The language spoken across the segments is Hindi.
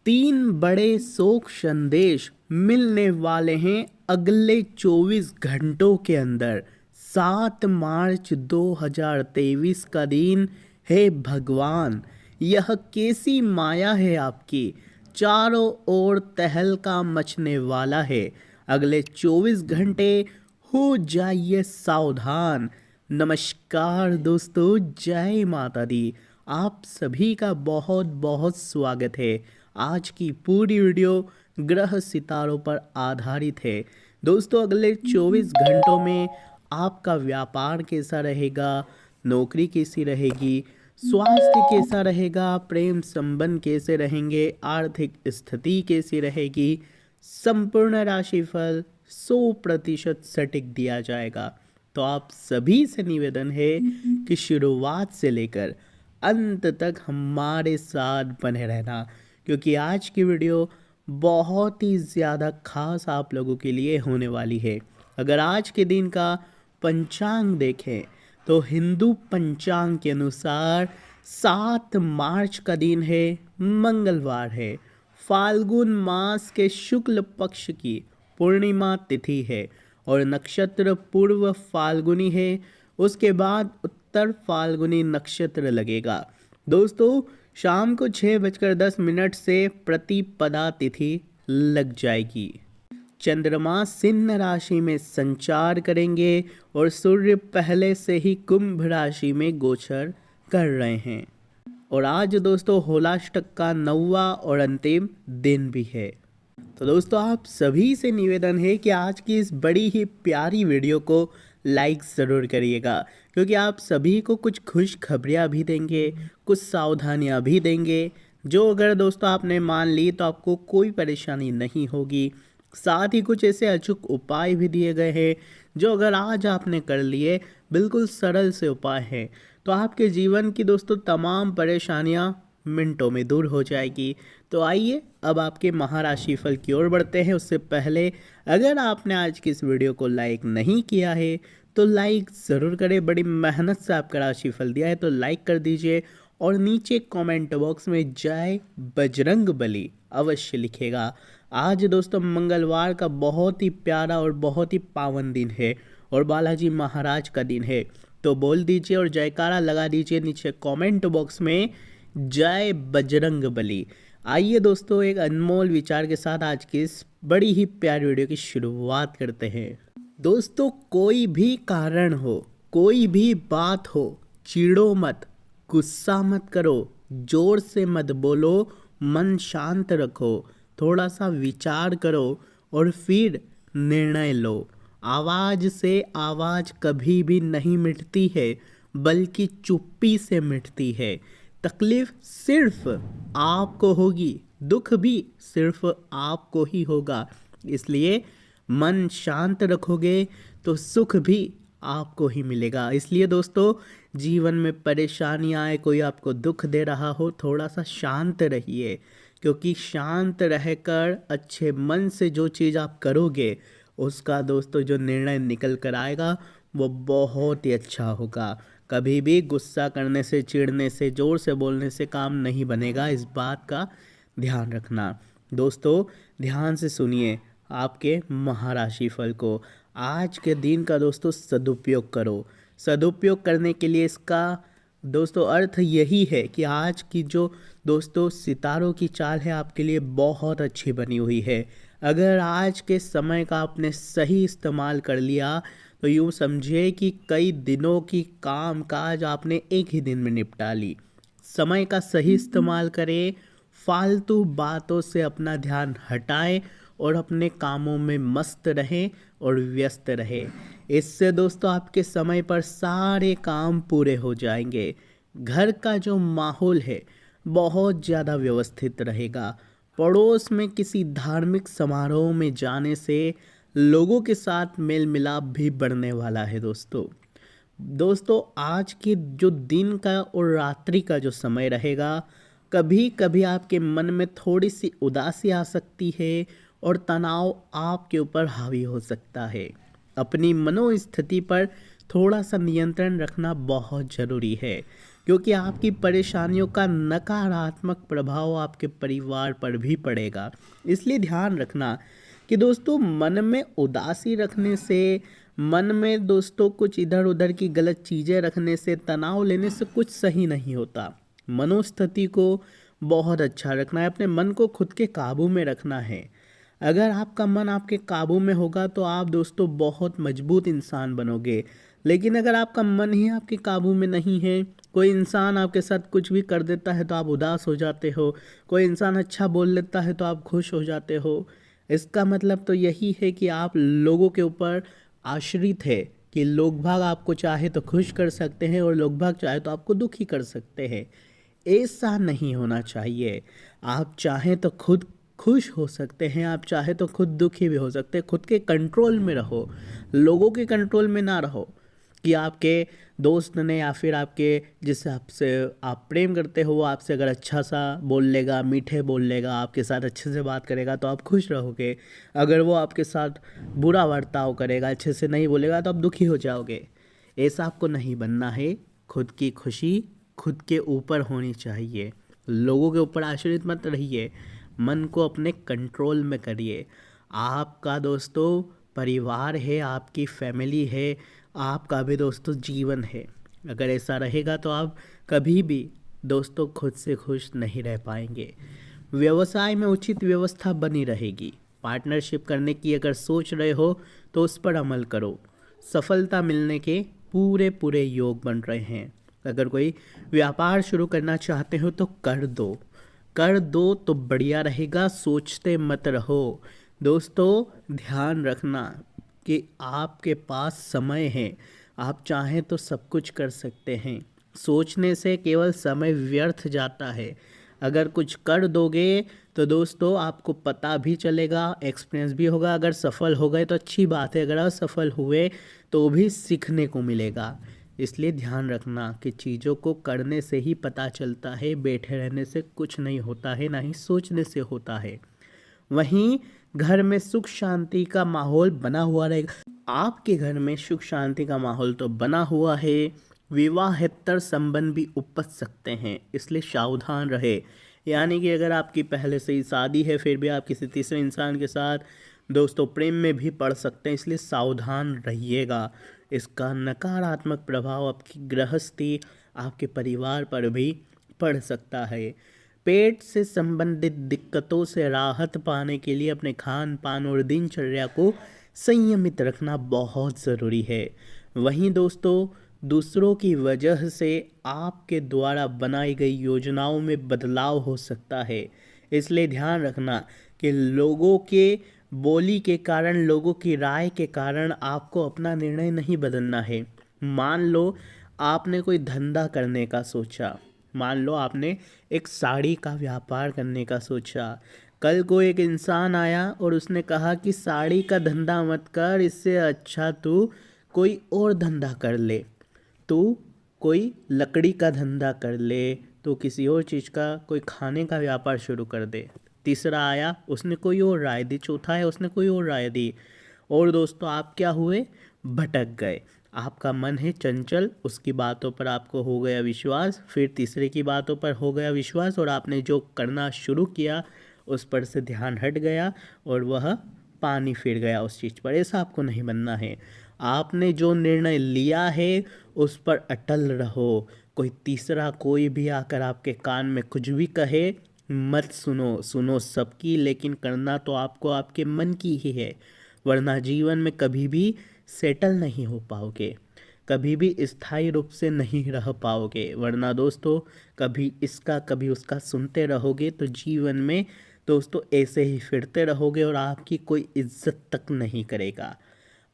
तीन बड़े शोक संदेश मिलने वाले हैं अगले 24 घंटों के अंदर। 7 मार्च 2023 का दिन है। भगवान, यह कैसी माया है आपकी, चारों ओर तहलका मचने वाला है। अगले 24 घंटे हो जाइए सावधान। नमस्कार दोस्तों, जय माता दी। आप सभी का बहुत बहुत स्वागत है। आज की पूरी वीडियो ग्रह सितारों पर आधारित है। दोस्तों, अगले 24 घंटों में आपका व्यापार कैसा रहेगा, नौकरी कैसी रहेगी, स्वास्थ्य कैसा रहेगा, प्रेम संबंध कैसे रहेंगे, आर्थिक स्थिति कैसी रहेगी, संपूर्ण राशिफल 100% सटीक दिया जाएगा। तो आप सभी से निवेदन है कि शुरुआत से लेकर अंत तक हमारे साथ बने रहना, क्योंकि आज की वीडियो बहुत ही ज़्यादा खास आप लोगों के लिए होने वाली है। अगर आज के दिन का पंचांग देखें तो हिंदू पंचांग के अनुसार 7 मार्च का दिन है, मंगलवार है। फाल्गुन मास के शुक्ल पक्ष की पूर्णिमा तिथि है और नक्षत्र पूर्व फाल्गुनी है। उसके बाद उत्तर फाल्गुनी नक्षत्र लगेगा। दोस्तों, शाम को 6:10 से प्रतिपदा तिथि लग जाएगी। चंद्रमा सिंह राशि में संचार करेंगे और सूर्य पहले से ही कुंभ राशि में गोचर कर रहे हैं। और आज दोस्तों होलाष्टक का 9वां और अंतिम दिन भी है। तो दोस्तों, आप सभी से निवेदन है कि आज की इस बड़ी ही प्यारी वीडियो को लाइक ज़रूर करिएगा, क्योंकि आप सभी को कुछ खुश खबरियाँ भी देंगे, कुछ सावधानियाँ भी देंगे, जो अगर दोस्तों आपने मान ली तो आपको कोई परेशानी नहीं होगी। साथ ही कुछ ऐसे अचूक उपाय भी दिए गए हैं, जो अगर आज आपने कर लिए, बिल्कुल सरल से उपाय हैं, तो आपके जीवन की दोस्तों तमाम परेशानियाँ मिनटों में दूर हो जाएगी। तो आइए अब आपके महाराशि फल की ओर बढ़ते हैं। उससे पहले अगर आपने आज की इस वीडियो को लाइक नहीं किया है तो लाइक ज़रूर करें। बड़ी मेहनत से आपका राशिफल दिया है तो लाइक कर दीजिए और नीचे कमेंट बॉक्स में जय बजरंग बली अवश्य लिखेगा। आज दोस्तों मंगलवार का बहुत ही प्यारा और बहुत ही पावन दिन है और बालाजी महाराज का दिन है। तो बोल दीजिए और जयकारा लगा दीजिए नीचे कमेंट बॉक्स में जय बजरंग बली। आइए दोस्तों, एक अनमोल विचार के साथ आज की इस बड़ी ही प्यारी वीडियो की शुरुआत करते हैं। दोस्तों, कोई भी कारण हो, कोई भी बात हो, चिढ़ो मत, गुस्सा मत करो, जोर से मत बोलो, मन शांत रखो, थोड़ा सा विचार करो और फिर निर्णय लो। आवाज़ से आवाज़ कभी भी नहीं मिटती है, बल्कि चुप्पी से मिटती है। तकलीफ सिर्फ आपको होगी, दुख भी सिर्फ आपको ही होगा। इसलिए मन शांत रखोगे तो सुख भी आपको ही मिलेगा। इसलिए दोस्तों, जीवन में परेशानी आए, कोई आपको दुख दे रहा हो, थोड़ा सा शांत रहिए, क्योंकि शांत रहकर अच्छे मन से जो चीज़ आप करोगे उसका दोस्तों जो निर्णय निकल कर आएगा वो बहुत ही अच्छा होगा। कभी भी गुस्सा करने से, चिढ़ने से, ज़ोर से बोलने से काम नहीं बनेगा। इस बात का ध्यान रखना। दोस्तों, ध्यान से सुनिए आपके महाराशि फल को। आज के दिन का दोस्तों सदुपयोग करो। सदुपयोग करने के लिए इसका दोस्तों अर्थ यही है कि आज की जो दोस्तों सितारों की चाल है आपके लिए बहुत अच्छी बनी हुई है। अगर आज के समय का आपने सही इस्तेमाल कर लिया तो यूँ समझिए कि कई दिनों की काम काज आपने एक ही दिन में निपटा ली। समय का सही इस्तेमाल करें, फालतू बातों से अपना ध्यान हटाएं और अपने कामों में मस्त रहें और व्यस्त रहें। इससे दोस्तों आपके समय पर सारे काम पूरे हो जाएंगे। घर का जो माहौल है बहुत ज़्यादा व्यवस्थित रहेगा। पड़ोस में किसी धार्मिक समारोह में जाने से लोगों के साथ मेल मिलाप भी बढ़ने वाला है। दोस्तों, आज के जो दिन का और रात्रि का जो समय रहेगा, कभी कभी आपके मन में थोड़ी सी उदासी आ सकती है और तनाव आपके ऊपर हावी हो सकता है। अपनी मनोस्थिति पर थोड़ा सा नियंत्रण रखना बहुत ज़रूरी है, क्योंकि आपकी परेशानियों का नकारात्मक प्रभाव आपके परिवार पर भी पड़ेगा। इसलिए ध्यान रखना कि दोस्तों मन में उदासी रखने से, मन में दोस्तों कुछ इधर उधर की गलत चीज़ें रखने से, तनाव लेने से कुछ सही नहीं होता। मनोस्थिति को बहुत अच्छा रखना है, अपने मन को खुद के काबू में रखना है। अगर आपका मन आपके काबू में होगा तो आप दोस्तों बहुत मजबूत इंसान बनोगे। लेकिन अगर आपका मन ही आपके काबू में नहीं है, कोई इंसान आपके साथ कुछ भी कर देता है तो आप उदास हो जाते हो, कोई इंसान अच्छा बोल लेता है तो आप खुश हो जाते हो, इसका मतलब तो यही है कि आप लोगों के ऊपर आश्रित है कि लोग भाग आपको चाहे तो खुश कर सकते हैं और लोग भाग चाहे तो आपको दुखी कर सकते हैं। ऐसा नहीं होना चाहिए। आप चाहें तो खुद खुश हो सकते हैं, आप चाहे तो खुद दुखी भी हो सकते हैं। खुद के कंट्रोल में रहो, लोगों के कंट्रोल में ना रहो कि आपके दोस्त ने या फिर आपके जिससे आपसे आप प्रेम करते हो वो आपसे अगर अच्छा सा बोल लेगा, मीठे बोल लेगा, आपके साथ अच्छे से बात करेगा तो आप खुश रहोगे। अगर वो आपके साथ बुरा बर्ताव करेगा, अच्छे से नहीं बोलेगा तो आप दुखी हो जाओगे। ऐसा आपको नहीं बनना है। खुद की खुशी खुद के ऊपर होनी चाहिए। लोगों के ऊपर आश्रित मत रहिए, मन को अपने कंट्रोल में करिए। आपका दोस्तों परिवार है, आपकी फैमिली है, आपका भी दोस्तों जीवन है। अगर ऐसा रहेगा तो आप कभी भी दोस्तों खुद से खुश नहीं रह पाएंगे। व्यवसाय में उचित व्यवस्था बनी रहेगी। पार्टनरशिप करने की अगर सोच रहे हो तो उस पर अमल करो। सफलता मिलने के पूरे पूरे योग बन रहे हैं। अगर कोई व्यापार शुरू करना चाहते हो तो कर दो तो बढ़िया रहेगा, सोचते मत रहो। दोस्तों ध्यान रखना कि आपके पास समय है, आप चाहें तो सब कुछ कर सकते हैं। सोचने से केवल समय व्यर्थ जाता है। अगर कुछ कर दोगे तो दोस्तों आपको पता भी चलेगा, एक्सपीरियंस भी होगा। अगर सफल हो गए तो अच्छी बात है, अगर असफल हुए तो भी सीखने को मिलेगा। इसलिए ध्यान रखना कि चीज़ों को करने से ही पता चलता है, बैठे रहने से कुछ नहीं होता है, ना ही सोचने से होता है। वहीं घर में सुख शांति का माहौल बना हुआ रहेगा। आपके घर में सुख शांति का माहौल तो बना हुआ है, विवाहेतर संबंध भी उपज सकते हैं, इसलिए सावधान रहे। यानी कि अगर आपकी पहले से ही शादी है फिर भी आप किसी तीसरे इंसान के साथ दोस्तों प्रेम में भी पड़ सकते हैं, इसलिए सावधान रहिएगा। इसका नकारात्मक प्रभाव आपकी गृहस्थी, आपके परिवार पर भी पड़ सकता है। पेट से संबंधित दिक्कतों से राहत पाने के लिए अपने खान पान और दिनचर्या को संयमित रखना बहुत ज़रूरी है। वहीं दोस्तों दूसरों की वजह से आपके द्वारा बनाई गई योजनाओं में बदलाव हो सकता है, इसलिए ध्यान रखना कि लोगों के बोली के कारण, लोगों की राय के कारण आपको अपना निर्णय नहीं बदलना है। मान लो आपने कोई धंधा करने का सोचा, मान लो आपने एक साड़ी का व्यापार करने का सोचा। कल को एक इंसान आया और उसने कहा कि साड़ी का धंधा मत कर, इससे अच्छा तू कोई और धंधा कर ले, तू कोई लकड़ी का धंधा कर ले, तो किसी और चीज़ का कोई खाने का व्यापार शुरू कर दे। तीसरा आया, उसने कोई और राय दी। चौथा है, उसने कोई और राय दी। और दोस्तों आप क्या हुए, भटक गए। आपका मन है चंचल, उसकी बातों पर आपको हो गया विश्वास, फिर तीसरे की बातों पर हो गया विश्वास और आपने जो करना शुरू किया उस पर से ध्यान हट गया और वह पानी फिर गया उस चीज़ पर। ऐसा आपको नहीं बनना है। आपने जो निर्णय लिया है उस पर अटल रहो। कोई तीसरा कोई भी आकर आपके कान में कुछ भी कहे मत सुनो सबकी, लेकिन करना तो आपको आपके मन की ही है, वरना जीवन में कभी भी सेटल नहीं हो पाओगे, कभी भी स्थायी रूप से नहीं रह पाओगे। वरना दोस्तों कभी इसका कभी उसका सुनते रहोगे तो जीवन में दोस्तों ऐसे ही फिरते रहोगे और आपकी कोई इज्जत तक नहीं करेगा।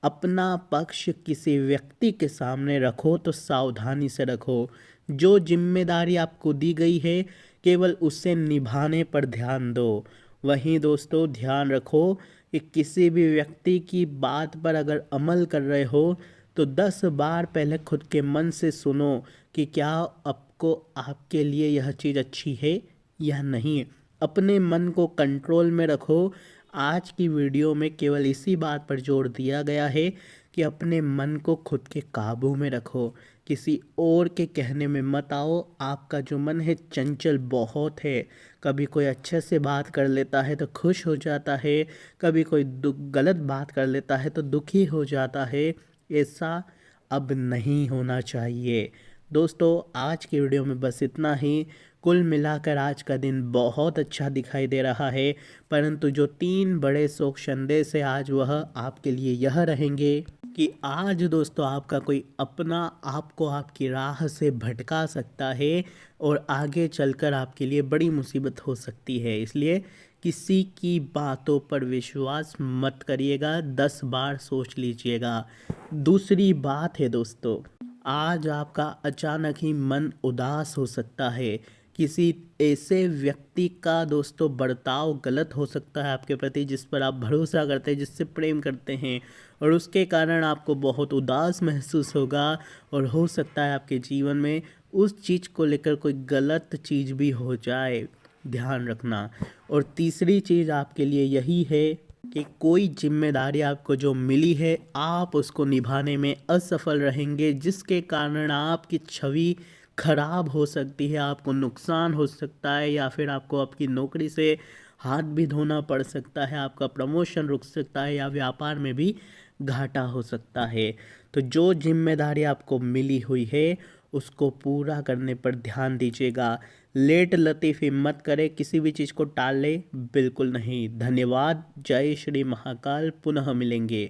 अपना पक्ष किसी व्यक्ति के सामने रखो तो सावधानी से रखो। जो जिम्मेदारी आपको दी गई है केवल उसे निभाने पर ध्यान दो। वहीं दोस्तों ध्यान रखो कि किसी भी व्यक्ति की बात पर अगर अमल कर रहे हो तो 10 बार पहले खुद के मन से सुनो कि क्या आपको आपके लिए यह चीज़ अच्छी है या नहीं। अपने मन को कंट्रोल में रखो। आज की वीडियो में केवल इसी बात पर जोर दिया गया है कि अपने मन को खुद के काबू में रखो, किसी और के कहने में मत आओ। आपका जो मन है चंचल बहुत है, कभी कोई अच्छे से बात कर लेता है तो खुश हो जाता है, कभी कोई गलत बात कर लेता है तो दुखी हो जाता है। ऐसा अब नहीं होना चाहिए। दोस्तों आज की वीडियो में बस इतना ही। कुल मिलाकर आज का दिन बहुत अच्छा दिखाई दे रहा है, परंतु जो 3 बड़े शोक संदेश है आज वह आपके लिए यह रहेंगे कि आज दोस्तों आपका कोई अपना आपको आपकी राह से भटका सकता है और आगे चलकर आपके लिए बड़ी मुसीबत हो सकती है। इसलिए किसी की बातों पर विश्वास मत करिएगा, 10 बार सोच लीजिएगा। दूसरी बात है दोस्तों, आज आपका अचानक ही मन उदास हो सकता है। किसी ऐसे व्यक्ति का दोस्तों बर्ताव गलत हो सकता है आपके प्रति, जिस पर आप भरोसा करते हैं, जिससे प्रेम करते हैं, और उसके कारण आपको बहुत उदास महसूस होगा और हो सकता है आपके जीवन में उस चीज़ को लेकर कोई गलत चीज़ भी हो जाए, ध्यान रखना। और तीसरी चीज़ आपके लिए यही है कि कोई जिम्मेदारी आपको जो मिली है आप उसको निभाने में असफल रहेंगे, जिसके कारण आपकी छवि खराब हो सकती है, आपको नुकसान हो सकता है, या फिर आपको आपकी नौकरी से हाथ भी धोना पड़ सकता है, आपका प्रमोशन रुक सकता है, या व्यापार में भी घाटा हो सकता है। तो जो जिम्मेदारी आपको मिली हुई है उसको पूरा करने पर ध्यान दीजिएगा। लेट लतीफ़ी मत करें, किसी भी चीज़ को टाले बिल्कुल नहीं। धन्यवाद। जय श्री महाकाल। पुनः मिलेंगे।